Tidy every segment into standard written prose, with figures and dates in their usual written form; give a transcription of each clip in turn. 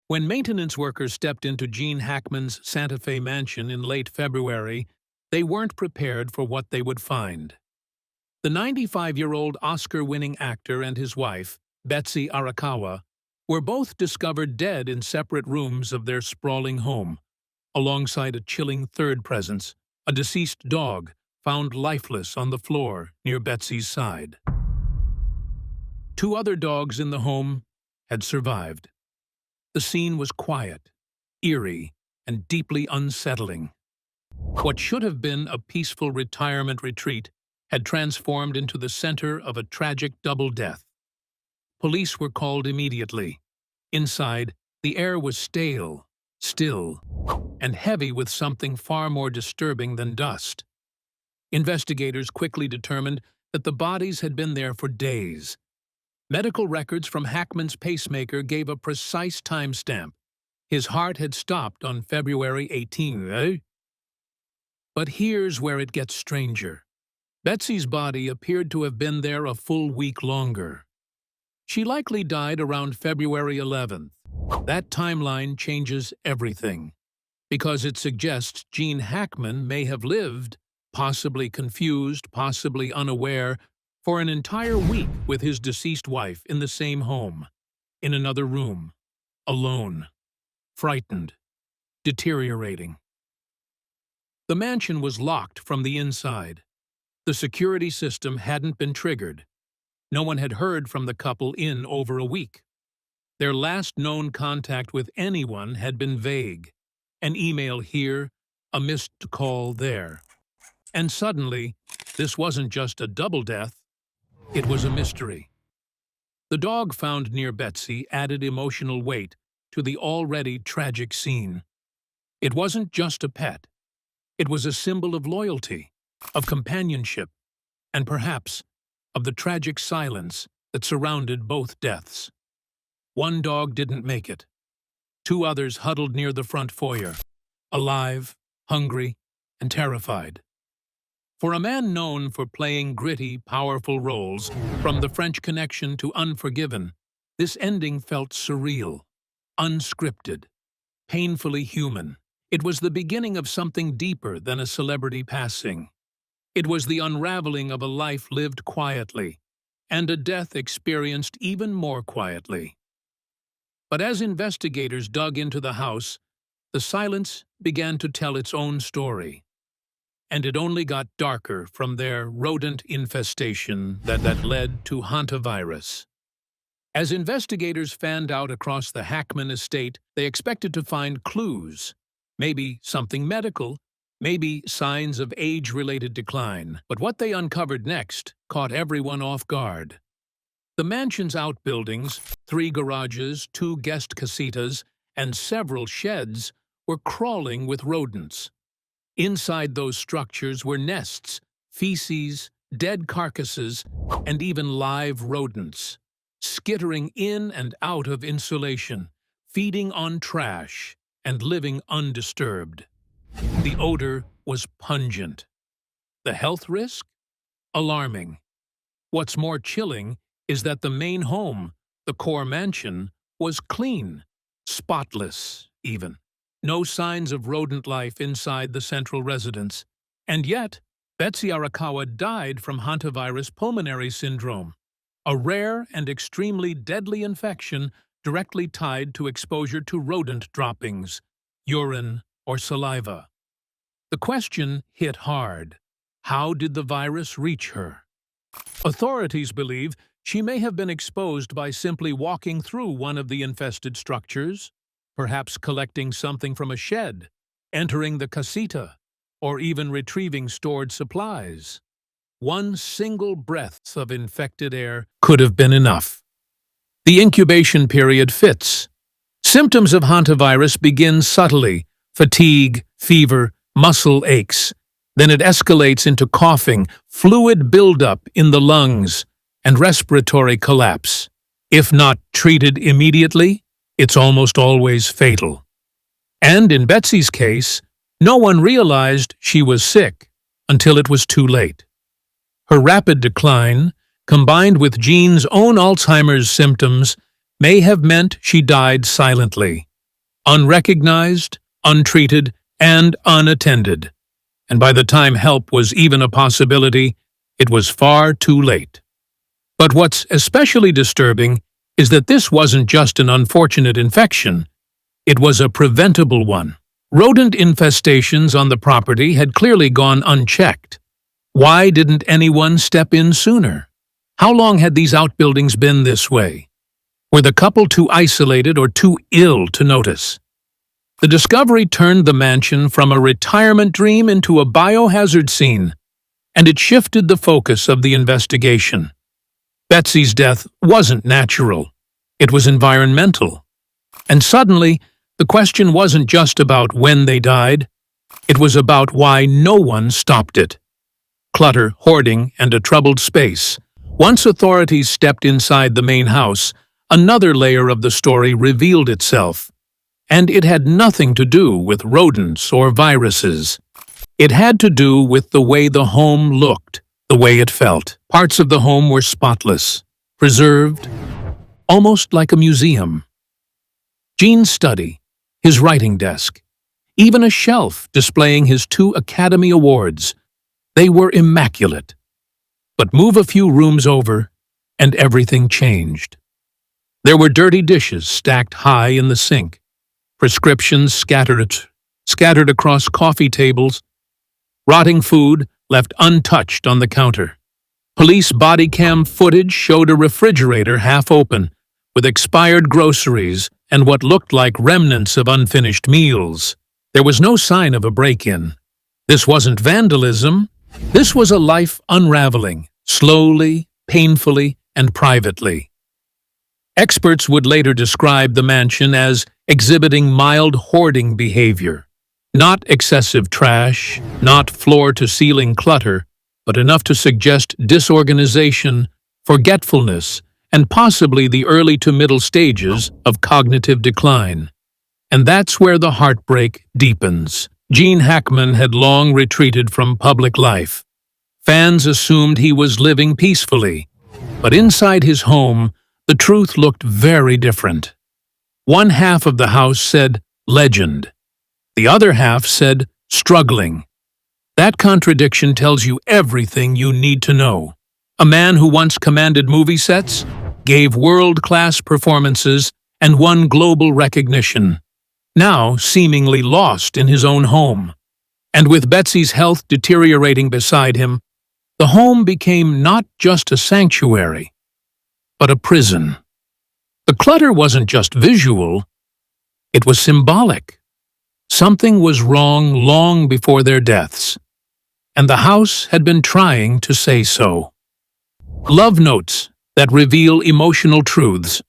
When maintenance workers stepped into Gene Hackman's Santa Fe mansion in late February, they weren't prepared for what they would find. The 95-year-old Oscar-winning actor and his wife, Betsy Arakawa, were both discovered dead in separate rooms of their sprawling home, alongside a chilling third presence, a deceased dog found lifeless on the floor near Betsy's side. Two other dogs in the home had survived. The scene was quiet, eerie, and deeply unsettling. What should have been a peaceful retirement retreat had transformed into the center of a tragic double death. Police were called immediately. Inside, the air was stale, still, and heavy with something far more disturbing than dust. Investigators quickly determined that the bodies had been there for days. Medical records from Hackman's pacemaker gave a precise timestamp. His heart had stopped on February 18th. But here's where it gets stranger. Betsy's body appeared to have been there a full week longer. She likely died around February 11th. That timeline changes everything, because it suggests Gene Hackman may have lived, possibly confused, possibly unaware, for an entire week with his deceased wife in the same home, in another room, alone, frightened, deteriorating. The mansion was locked from the inside. The security system hadn't been triggered. No one had heard from the couple in over a week. Their last known contact with anyone had been vague. An email here, a missed call there. And suddenly, this wasn't just a double death, it was a mystery. The dog found near Betsy added emotional weight to the already tragic scene. It wasn't just a pet. It was a symbol of loyalty, of companionship, and perhaps of the tragic silence that surrounded both deaths. One dog didn't make it. Two others huddled near the front foyer, alive, hungry, and terrified. For a man known for playing gritty, powerful roles, from The French Connection to Unforgiven, this ending felt surreal, unscripted, painfully human. It was the beginning of something deeper than a celebrity passing. It was the unraveling of a life lived quietly, and a death experienced even more quietly. But as investigators dug into the house, the silence began to tell its own story. And it only got darker from their rodent infestation that led to hantavirus. As investigators fanned out across the Hackman estate, they expected to find clues, maybe something medical, maybe signs of age-related decline. But what they uncovered next caught everyone off guard. The mansion's outbuildings, 3 garages, 2 guest casitas, and several sheds were crawling with rodents. Inside those structures were nests, feces, dead carcasses, and even live rodents, skittering in and out of insulation, feeding on trash, and living undisturbed. The odor was pungent. The health risk? Alarming. What's more chilling is that the main home, the core mansion, was clean, spotless even. No signs of rodent life inside the central residence. And yet, Betsy Arakawa died from hantavirus pulmonary syndrome, a rare and extremely deadly infection directly tied to exposure to rodent droppings, urine, or saliva. The question hit hard. How did the virus reach her? Authorities believe she may have been exposed by simply walking through one of the infested structures, perhaps collecting something from a shed, entering the casita, or even retrieving stored supplies. One single breath of infected air could have been enough. The incubation period fits. Symptoms of hantavirus begin subtly: fatigue, fever, muscle aches. Then it escalates into coughing, fluid buildup in the lungs, and respiratory collapse. If not treated immediately, it's almost always fatal. And in Betsy's case, no one realized she was sick until it was too late. Her rapid decline, combined with Gene's own Alzheimer's symptoms, may have meant she died silently, unrecognized, untreated, and unattended. And by the time help was even a possibility, it was far too late. But what's especially disturbing is that this wasn't just an unfortunate infection, it was a preventable one. Rodent infestations on the property had clearly gone unchecked. Why didn't anyone step in sooner? How long had these outbuildings been this way? Were the couple too isolated or too ill to notice? The discovery turned the mansion from a retirement dream into a biohazard scene, and it shifted the focus of the investigation. Betsy's death wasn't natural. It was environmental. And suddenly, the question wasn't just about when they died. It was about why no one stopped it. Clutter, hoarding, and a troubled space. Once authorities stepped inside the main house, another layer of the story revealed itself. And it had nothing to do with rodents or viruses. It had to do with the way the home looked, the way it felt. Parts of the home were spotless, preserved, almost like a museum. Gene's study, his writing desk, even a shelf displaying his 2 Academy Awards, they were immaculate. But move a few rooms over, and everything changed. There were dirty dishes stacked high in the sink, prescriptions scattered across coffee tables, rotting food left untouched on the counter. Police body cam footage showed a refrigerator half open, with expired groceries and what looked like remnants of unfinished meals. There was no sign of a break-in. This wasn't vandalism. This was a life unraveling, slowly, painfully, and privately. Experts would later describe the mansion as exhibiting mild hoarding behavior. Not excessive trash, not floor-to-ceiling clutter, but enough to suggest disorganization, forgetfulness, and possibly the early to middle stages of cognitive decline. And that's where the heartbreak deepens. Gene Hackman had long retreated from public life. Fans assumed he was living peacefully, but inside his home, the truth looked very different. One half of the house said, legend. The other half said, struggling. That contradiction tells you everything you need to know. A man who once commanded movie sets, gave world-class performances, and won global recognition. Now seemingly lost in his own home. And with Betsy's health deteriorating beside him, the home became not just a sanctuary, but a prison. The clutter wasn't just visual, it was symbolic. Something was wrong long before their deaths, and the house had been trying to say so. Love notes that reveal emotional truths.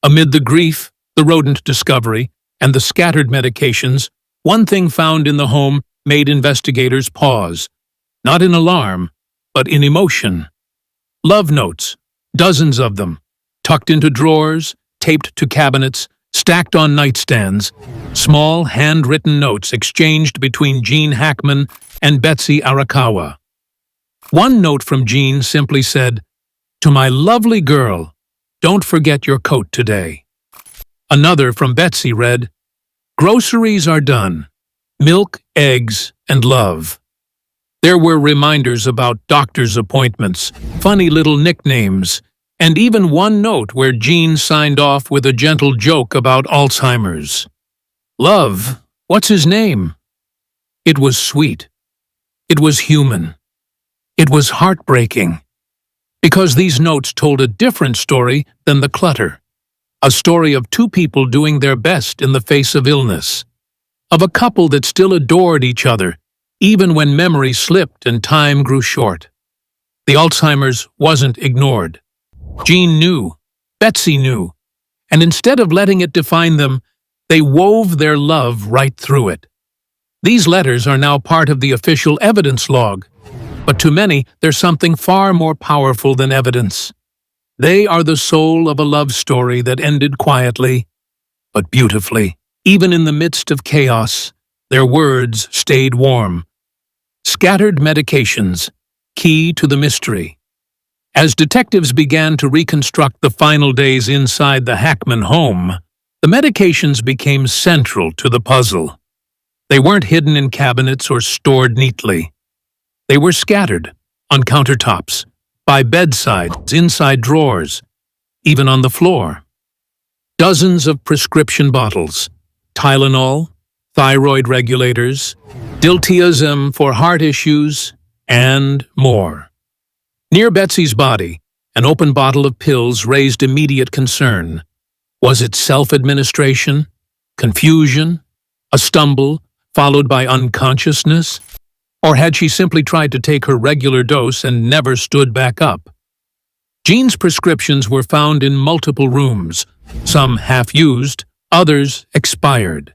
Amid the grief, the rodent discovery, and the scattered medications, one thing found in the home made investigators pause, not in alarm, but in emotion. Love notes, dozens of them, tucked into drawers, taped to cabinets, stacked on nightstands, small handwritten notes exchanged between Gene Hackman and Betsy Arakawa. One note from Gene simply said, "To my lovely girl, don't forget your coat today." Another from Betsy read, "Groceries are done. Milk, eggs, and love." There were reminders about doctor's appointments, funny little nicknames, and even one note where Gene signed off with a gentle joke about Alzheimer's. Love, what's his name? It was sweet. It was human. It was heartbreaking. Because these notes told a different story than the clutter. A story of 2 people doing their best in the face of illness. Of a couple that still adored each other, even when memory slipped and time grew short. The Alzheimer's wasn't ignored. Gene knew, Betsy knew, and instead of letting it define them, they wove their love right through it. These letters are now part of the official evidence log, but to many, they're something far more powerful than evidence. They are the soul of a love story that ended quietly, but beautifully. Even in the midst of chaos, their words stayed warm. Scattered medications, key to the mystery. As detectives began to reconstruct the final days inside the Hackman home, The medications became central to the puzzle. They weren't hidden in cabinets or stored neatly. They were scattered on countertops, by bedsides, inside drawers, even on the floor. Dozens of prescription bottles, Tylenol, thyroid regulators, diltiazem for heart issues, and more. Near Betsy's body, an open bottle of pills raised immediate concern. Was it self-administration, confusion, a stumble, followed by unconsciousness? Or had she simply tried to take her regular dose and never stood back up? Jean's prescriptions were found in multiple rooms, some half-used, others expired.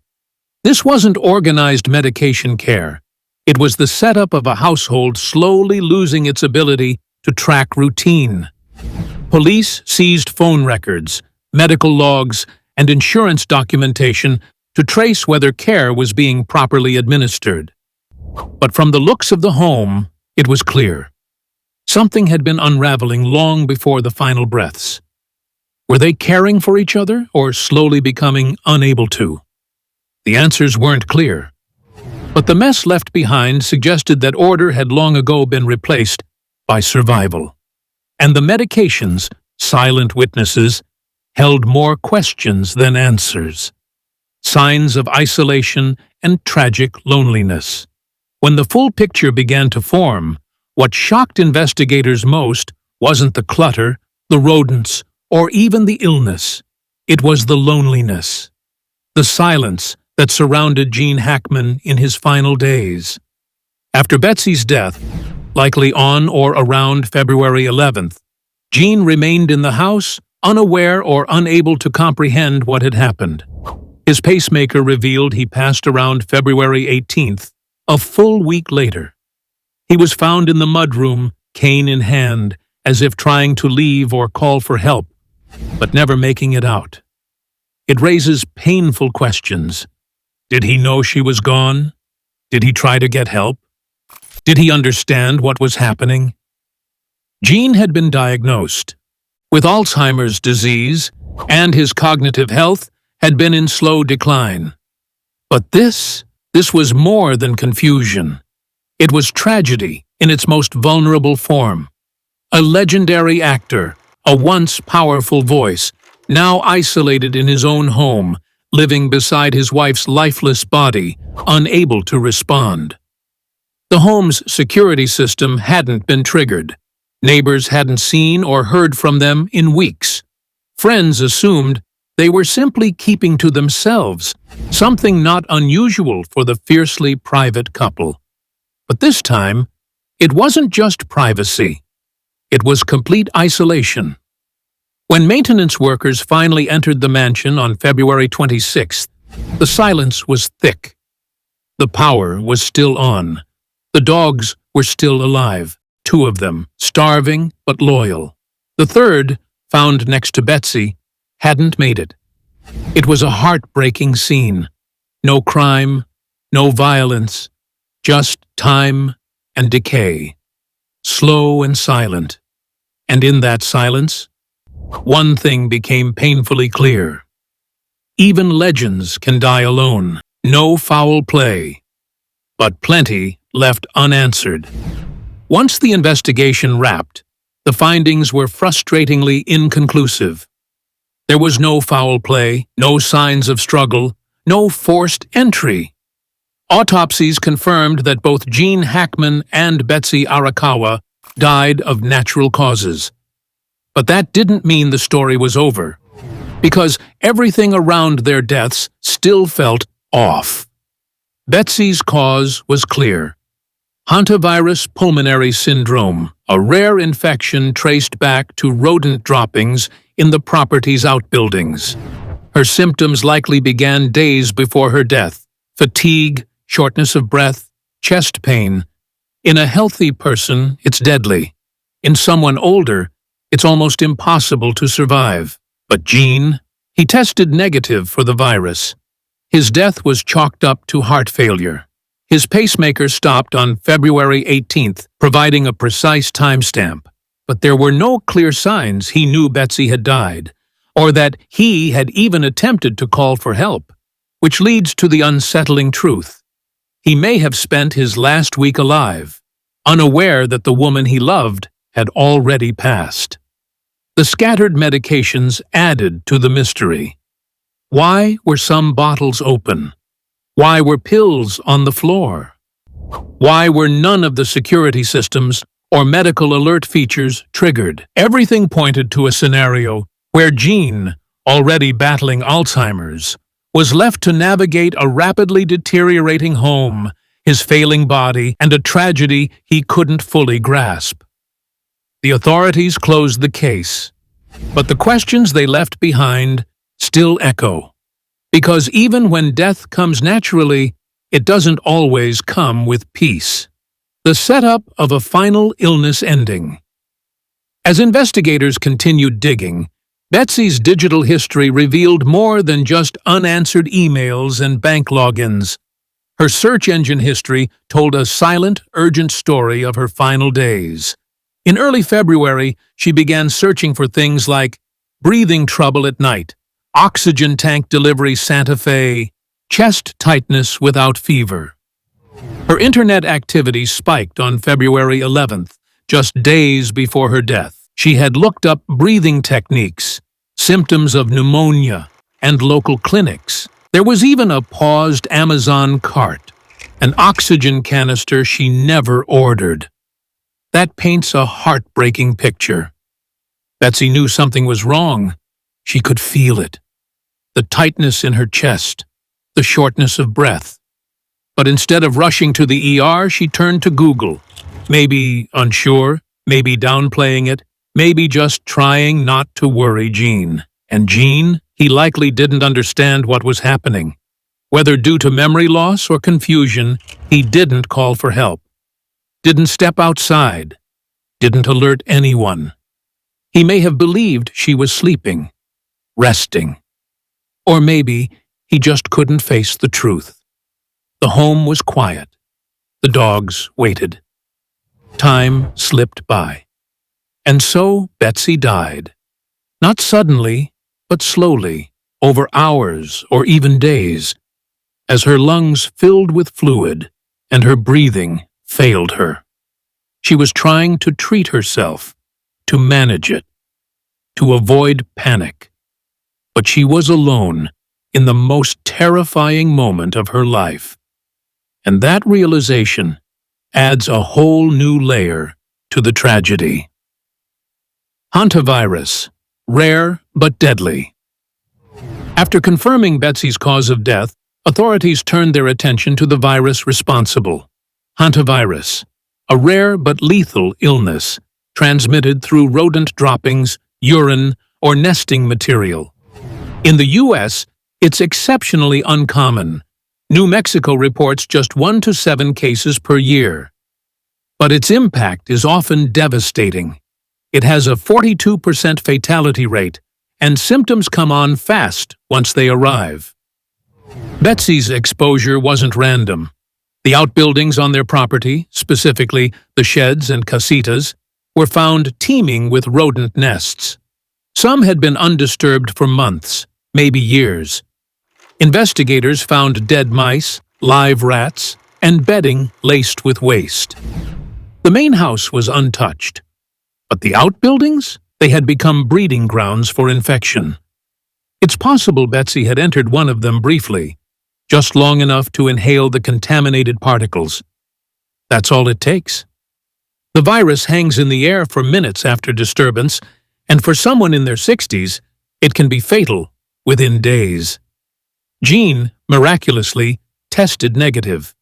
This wasn't organized medication care. It was the setup of a household slowly losing its ability to track routine. Police seized phone records, medical logs, and insurance documentation to trace whether care was being properly administered. But from the looks of the home, it was clear. Something had been unraveling long before the final breaths. Were they caring for each other or slowly becoming unable to? The answers weren't clear. But the mess left behind suggested that order had long ago been replaced by survival. And the medications, silent witnesses, held more questions than answers. Signs of isolation and tragic loneliness. When the full picture began to form, what shocked investigators most wasn't the clutter, the rodents, or even the illness. It was the loneliness. The silence that surrounded Gene Hackman in his final days. After Betsy's death, likely on or around February 11th, Gene remained in the house, unaware or unable to comprehend what had happened. His pacemaker revealed he passed around February 18th, a full week later. He was found in the mudroom, cane in hand, as if trying to leave or call for help, but never making it out. It raises painful questions. Did he know she was gone? Did he try to get help? Did he understand what was happening? Gene had been diagnosed with Alzheimer's disease, and his cognitive health had been in slow decline. But this was more than confusion. It was tragedy in its most vulnerable form. A legendary actor, a once powerful voice, now isolated in his own home, living beside his wife's lifeless body, unable to respond. The home's security system hadn't been triggered. Neighbors hadn't seen or heard from them in weeks. Friends assumed they were simply keeping to themselves, something not unusual for the fiercely private couple. But this time, it wasn't just privacy. It was complete isolation. When maintenance workers finally entered the mansion on February 26th, the silence was thick. The power was still on. The dogs were still alive, 2 of them, starving but loyal. The third, found next to Betsy, hadn't made it. It was a heartbreaking scene. No crime, no violence, just time and decay. Slow and silent. And in that silence, one thing became painfully clear. Even legends can die alone. No foul play. But plenty left unanswered. Once the investigation wrapped, the findings were frustratingly inconclusive. There was no foul play, no signs of struggle, no forced entry. Autopsies confirmed that both Gene Hackman and Betsy Arakawa died of natural causes. But that didn't mean the story was over, because everything around their deaths still felt off. Betsy's cause was clear. Hantavirus pulmonary syndrome, a rare infection traced back to rodent droppings in the property's outbuildings. Her symptoms likely began days before her death: fatigue, shortness of breath, chest pain. In a healthy person, it's deadly. In someone older, it's almost impossible to survive. But Gene, he tested negative for the virus. His death was chalked up to heart failure. His pacemaker stopped on February 18th, providing a precise timestamp. But there were no clear signs he knew Betsy had died. or that he had even attempted to call for help, which leads to the unsettling truth. He may have spent his last week alive, unaware that the woman he loved had already passed. The scattered medications added to the mystery. Why were some bottles open? Why were pills on the floor? Why were none of the security systems or medical alert features triggered? Everything pointed to a scenario where Jean, already battling Alzheimer's, was left to navigate a rapidly deteriorating home, his failing body, and a tragedy he couldn't fully grasp. The authorities closed the case, but the questions they left behind still echo. Because even when death comes naturally, it doesn't always come with peace. The setup of a final illness ending. As investigators continued digging, Betsy's digital history revealed more than just unanswered emails and bank logins. Her search engine history told a silent, urgent story of her final days. In early February, she began searching for things like breathing trouble at night, oxygen tank delivery Santa Fe, chest tightness without fever. Her internet activity spiked on February 11th, just days before her death. She had looked up breathing techniques, symptoms of pneumonia, and local clinics. There was even a paused Amazon cart, an oxygen canister she never ordered. That paints a heartbreaking picture. Betsy knew something was wrong. She could feel it. The tightness in her chest, the shortness of breath. But instead of rushing to the ER, she turned to Google. Maybe unsure, maybe downplaying it, maybe just trying not to worry Jean. And Jean, he likely didn't understand what was happening. Whether due to memory loss or confusion, he didn't call for help. Didn't step outside. Didn't alert anyone. He may have believed she was sleeping, resting. Or maybe he just couldn't face the truth. The home was quiet. The dogs waited. Time slipped by. And so Betsy died. Not suddenly, but slowly, over hours or even days, as her lungs filled with fluid and her breathing failed her. She was trying to treat herself, to manage it, to avoid panic. But she was alone in the most terrifying moment of her life. And that realization adds a whole new layer to the tragedy. Hantavirus, rare but deadly. After confirming Betsy's cause of death, authorities turned their attention to the virus responsible. Hantavirus, a rare but lethal illness transmitted through rodent droppings, urine, or nesting material. In the U.S., it's exceptionally uncommon. New Mexico reports just 1 to 7 cases per year. But its impact is often devastating. It has a 42% fatality rate, and symptoms come on fast once they arrive. Betsy's exposure wasn't random. The outbuildings on their property, specifically the sheds and casitas, were found teeming with rodent nests. Some had been undisturbed for months, maybe years. Investigators found dead mice, live rats, and bedding laced with waste. The main house was untouched. But the outbuildings? They had become breeding grounds for infection. It's possible Betsy had entered one of them briefly, just long enough to inhale the contaminated particles. That's all it takes. The virus hangs in the air for minutes after disturbance, and for someone in their 60s, it can be fatal within days. Jean, miraculously, tested negative.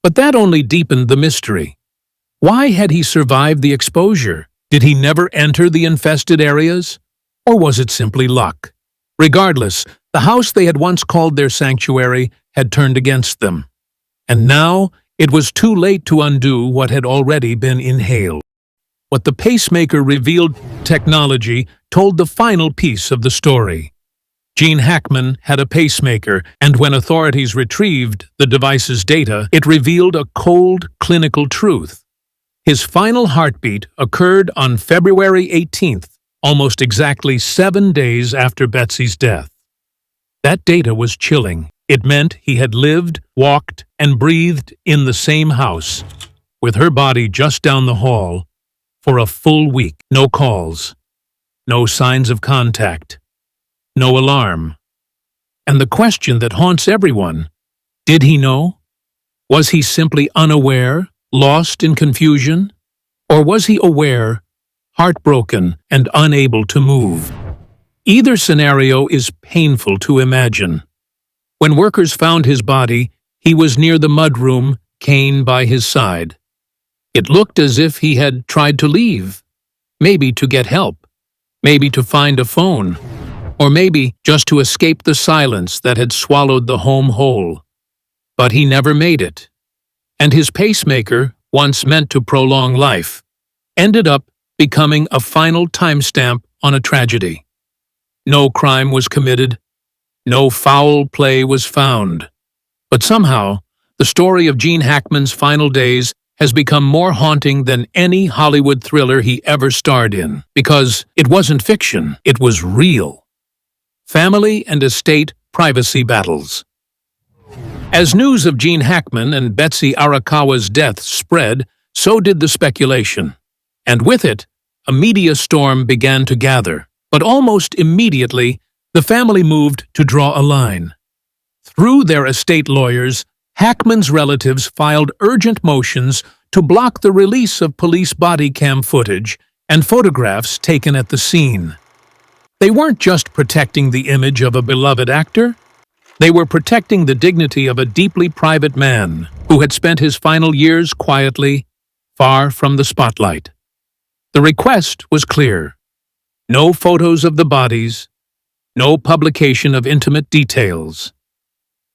But that only deepened the mystery. Why had he survived the exposure? Did he never enter the infested areas? Or was it simply luck? Regardless, the house they had once called their sanctuary had turned against them. And now it was too late to undo what had already been inhaled. What the pacemaker revealed technology told the final piece of the story. Gene Hackman had a pacemaker, and when authorities retrieved the device's data, it revealed a cold, clinical truth. His final heartbeat occurred on February 18th, almost exactly 7 days after Betsy's death. That data was chilling. It meant he had lived, walked, and breathed in the same house, with her body just down the hall, for a full week. No calls, no signs of contact, no alarm. And the question that haunts everyone, did he know? Was he simply unaware, lost in confusion? Or was he aware, heartbroken, and unable to move? Either scenario is painful to imagine. When workers found his body, he was near the mudroom, cane by his side. It looked as if he had tried to leave, maybe to get help, maybe to find a phone, or maybe just to escape the silence that had swallowed the home whole. But he never made it. And his pacemaker, once meant to prolong life, ended up becoming a final timestamp on a tragedy. No crime was committed, no foul play was found. But somehow, the story of Gene Hackman's final days has become more haunting than any Hollywood thriller he ever starred in, because it wasn't fiction, it was real. Family and estate privacy battles. As news of Gene Hackman and Betsy Arakawa's death spread, so did the speculation. And with it, a media storm began to gather. But almost immediately, the family moved to draw a line. Through their estate lawyers, Hackman's relatives filed urgent motions to block the release of police body cam footage and photographs taken at the scene. They weren't just protecting the image of a beloved actor, they were protecting the dignity of a deeply private man who had spent his final years quietly, far from the spotlight. The request was clear. No photos of the bodies, no publication of intimate details.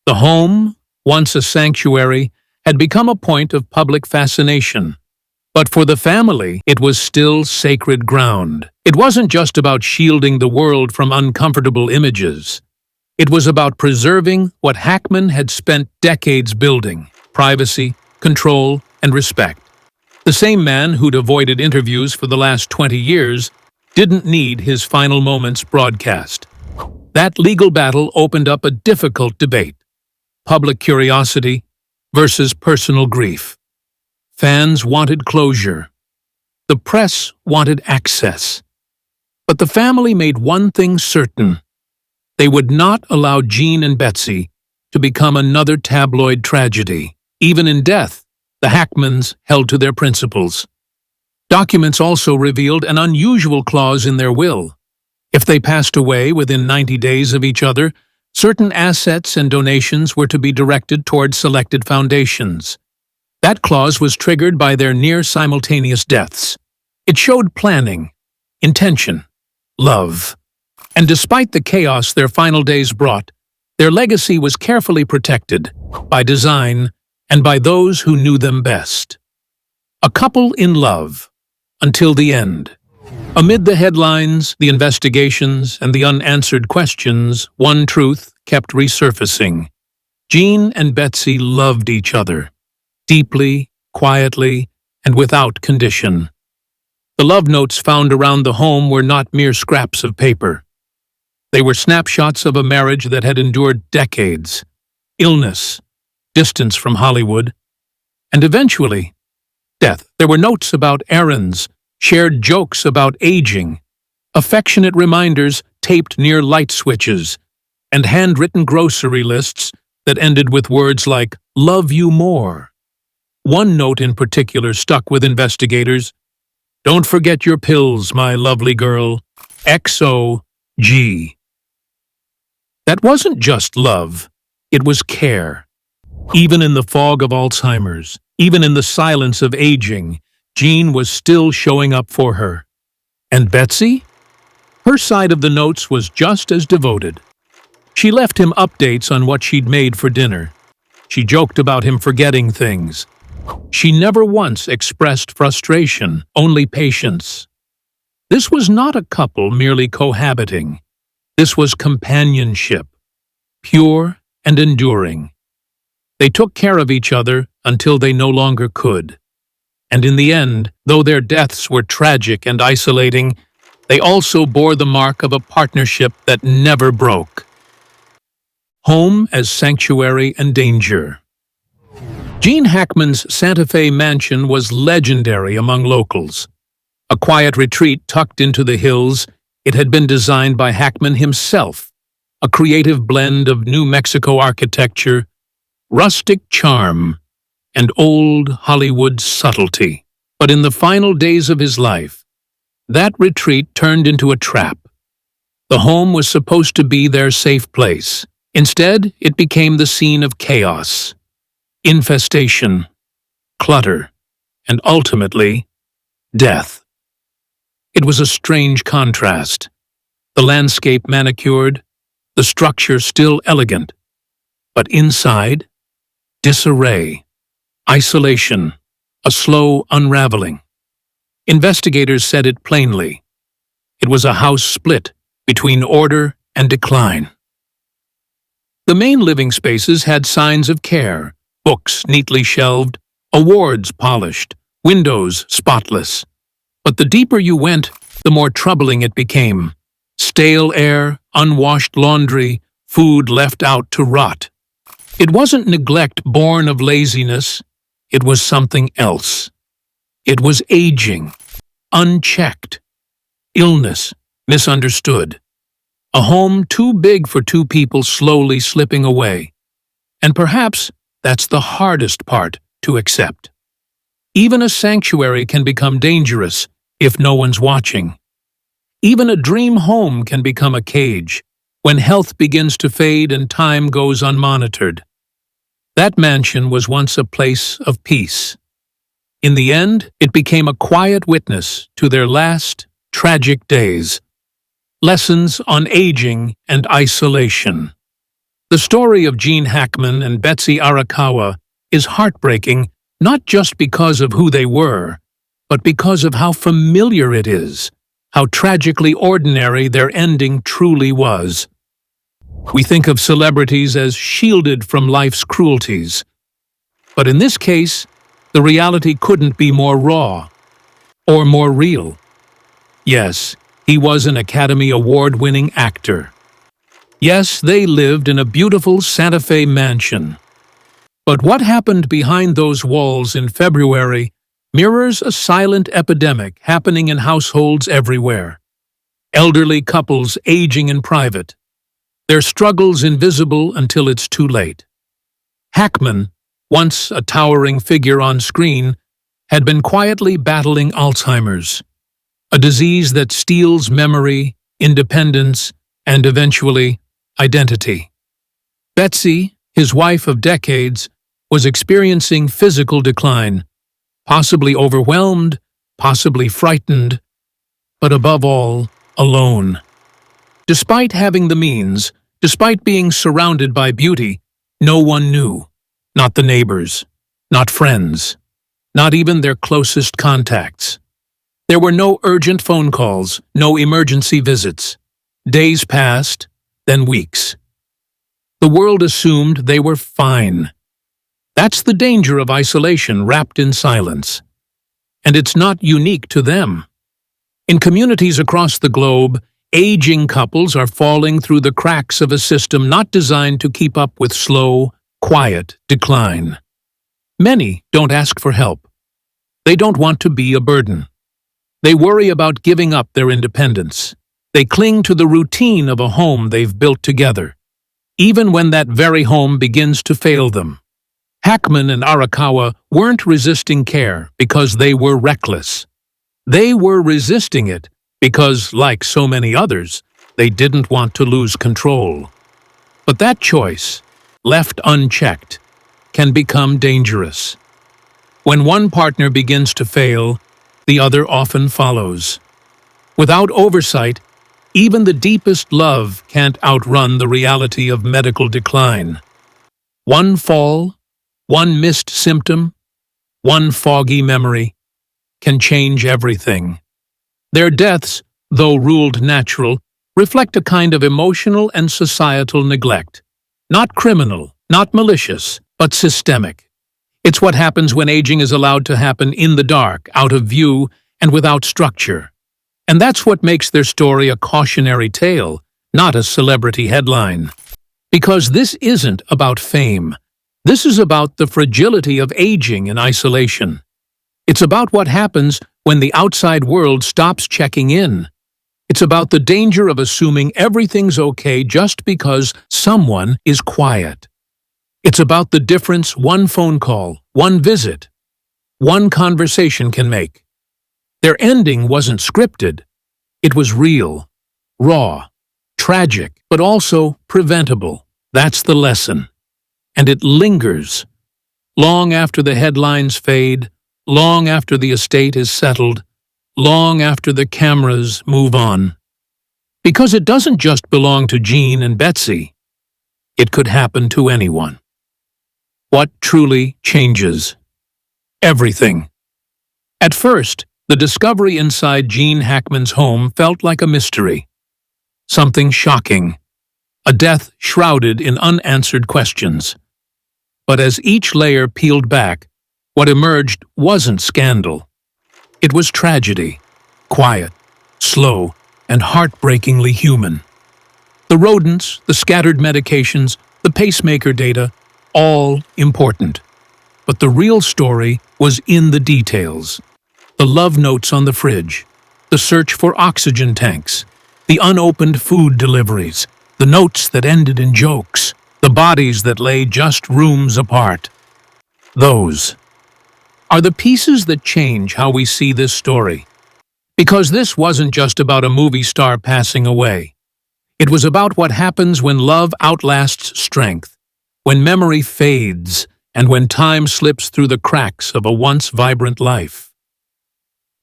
The home, once a sanctuary, had become a point of public fascination. But for the family, it was still sacred ground. It wasn't just about shielding the world from uncomfortable images. It was about preserving what Hackman had spent decades building: privacy, control, and respect. The same man who'd avoided interviews for the last 20 years didn't need his final moments broadcast. That legal battle opened up a difficult debate: public curiosity versus personal grief. Fans wanted closure. The press wanted access. But the family made one thing certain: they would not allow Gene and Betsy to become another tabloid tragedy. Even in death, the Hackmans held to their principles. Documents also revealed an unusual clause in their will. If they passed away within 90 days of each other, certain assets and donations were to be directed toward selected foundations. That clause was triggered by their near-simultaneous deaths. It showed planning, intention, love. And despite the chaos their final days brought, their legacy was carefully protected, by design and by those who knew them best. A couple in love, until the end. Amid the headlines, the investigations, and the unanswered questions, one truth kept resurfacing. Gene and Betsy loved each other, deeply, quietly, and without condition. The love notes found around the home were not mere scraps of paper. They were snapshots of a marriage that had endured decades, illness, distance from Hollywood, and eventually, death. There were notes about errands, shared jokes about aging, affectionate reminders taped near light switches, and handwritten grocery lists that ended with words like, "Love you more." One note in particular stuck with investigators: "Don't forget your pills, my lovely girl. XOG." That wasn't just love, it was care. Even in the fog of Alzheimer's, even in the silence of aging, Gene was still showing up for her. And Betsy? Her side of the notes was just as devoted. She left him updates on what she'd made for dinner. She joked about him forgetting things. She never once expressed frustration, only patience. This was not a couple merely cohabiting. This was companionship, pure and enduring. They took care of each other until they no longer could. And in the end, though their deaths were tragic and isolating, they also bore the mark of a partnership that never broke. Home as sanctuary and danger. Gene Hackman's Santa Fe mansion was legendary among locals. A quiet retreat tucked into the hills, it had been designed by Hackman himself, a creative blend of New Mexico architecture, rustic charm, and old Hollywood subtlety. But in the final days of his life, that retreat turned into a trap. The home was supposed to be their safe place. Instead, it became the scene of chaos, infestation, clutter, and ultimately, death. It was a strange contrast. The landscape manicured, the structure still elegant, but inside, disarray, isolation, a slow unraveling. Investigators said it plainly. It was a house split between order and decline. The main living spaces had signs of care, books neatly shelved, awards polished, windows spotless. But the deeper you went, the more troubling it became. Stale air, unwashed laundry, food left out to rot. It wasn't neglect born of laziness, it was something else. It was aging, unchecked, illness, misunderstood. A home too big for two people slowly slipping away. And perhaps that's the hardest part to accept. Even a sanctuary can become dangerous if no one's watching. Even a dream home can become a cage when health begins to fade and time goes unmonitored. That mansion was once a place of peace. In the end, it became a quiet witness to their last, tragic days. Lessons on aging and isolation. The story of Gene Hackman and Betsy Arakawa is heartbreaking not just because of who they were, but because of how familiar it is, how tragically ordinary their ending truly was. We think of celebrities as shielded from life's cruelties. But in this case, the reality couldn't be more raw or more real. Yes, he was an Academy Award-winning actor. Yes, they lived in a beautiful Santa Fe mansion. But what happened behind those walls in February mirrors a silent epidemic happening in households everywhere. Elderly couples aging in private, their struggles invisible until it's too late. Hackman, once a towering figure on screen, had been quietly battling Alzheimer's, a disease that steals memory, independence, and eventually, identity. Betsy, his wife of decades, was experiencing physical decline, possibly overwhelmed, possibly frightened, but above all, alone. Despite having the means, despite being surrounded by beauty, no one knew. Not the neighbors, not friends, not even their closest contacts. There were no urgent phone calls, no emergency visits. Days passed, then weeks. The world assumed they were fine. That's the danger of isolation wrapped in silence. And it's not unique to them. In communities across the globe, aging couples are falling through the cracks of a system not designed to keep up with slow, quiet decline. Many don't ask for help. They don't want to be a burden. They worry about giving up their independence. They cling to the routine of a home they've built together, even when that very home begins to fail them. Hackman and Arakawa weren't resisting care because they were reckless. They were resisting it because, like so many others, they didn't want to lose control. But that choice, left unchecked, can become dangerous. When one partner begins to fail, the other often follows. Without oversight, even the deepest love can't outrun the reality of medical decline. One fall, one missed symptom, one foggy memory can change everything. Their deaths, though ruled natural, reflect a kind of emotional and societal neglect. Not criminal, not malicious, but systemic. It's what happens when aging is allowed to happen in the dark, out of view, and without structure. And that's what makes their story a cautionary tale, not a celebrity headline. Because this isn't about fame. This is about the fragility of aging in isolation. It's about what happens when the outside world stops checking in. It's about the danger of assuming everything's okay just because someone is quiet. It's about the difference one phone call, one visit, one conversation can make. Their ending wasn't scripted. It was real, raw, tragic, but also preventable. That's the lesson. And it lingers. Long after the headlines fade, long after the estate is settled, long after the cameras move on. Because it doesn't just belong to Jean and Betsy. It could happen to anyone. What truly changes? Everything. At first, the discovery inside Jean Hackman's home felt like a mystery. Something shocking. A death shrouded in unanswered questions. But as each layer peeled back, what emerged wasn't scandal. It was tragedy. Quiet, slow, and heartbreakingly human. The rodents, the scattered medications, the pacemaker data, all important. But the real story was in the details. The love notes on the fridge, the search for oxygen tanks, the unopened food deliveries, the notes that ended in jokes, the bodies that lay just rooms apart. Those are the pieces that change how we see this story. Because this wasn't just about a movie star passing away. It was about what happens when love outlasts strength, when memory fades, and when time slips through the cracks of a once vibrant life.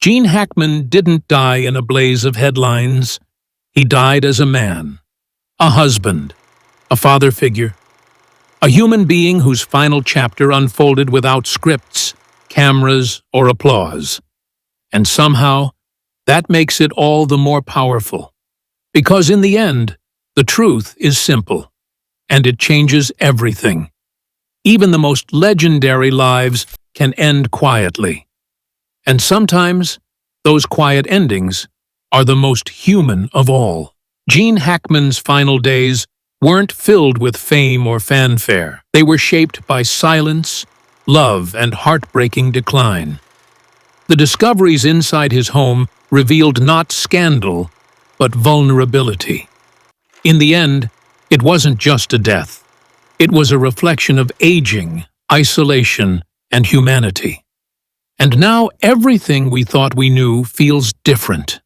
Jean Hackman didn't die in a blaze of headlines. He died as a man, a husband, a father figure, a human being whose final chapter unfolded without scripts, cameras, or applause. And somehow, that makes it all the more powerful. Because in the end, the truth is simple, and it changes everything. Even the most legendary lives can end quietly. And sometimes, those quiet endings are the most human of all. Jean Hackman's final days weren't filled with fame or fanfare. They were shaped by silence, love, and heartbreaking decline. The discoveries inside his home revealed not scandal, but vulnerability. In the end, it wasn't just a death. It was a reflection of aging, isolation, and humanity. And now everything we thought we knew feels different.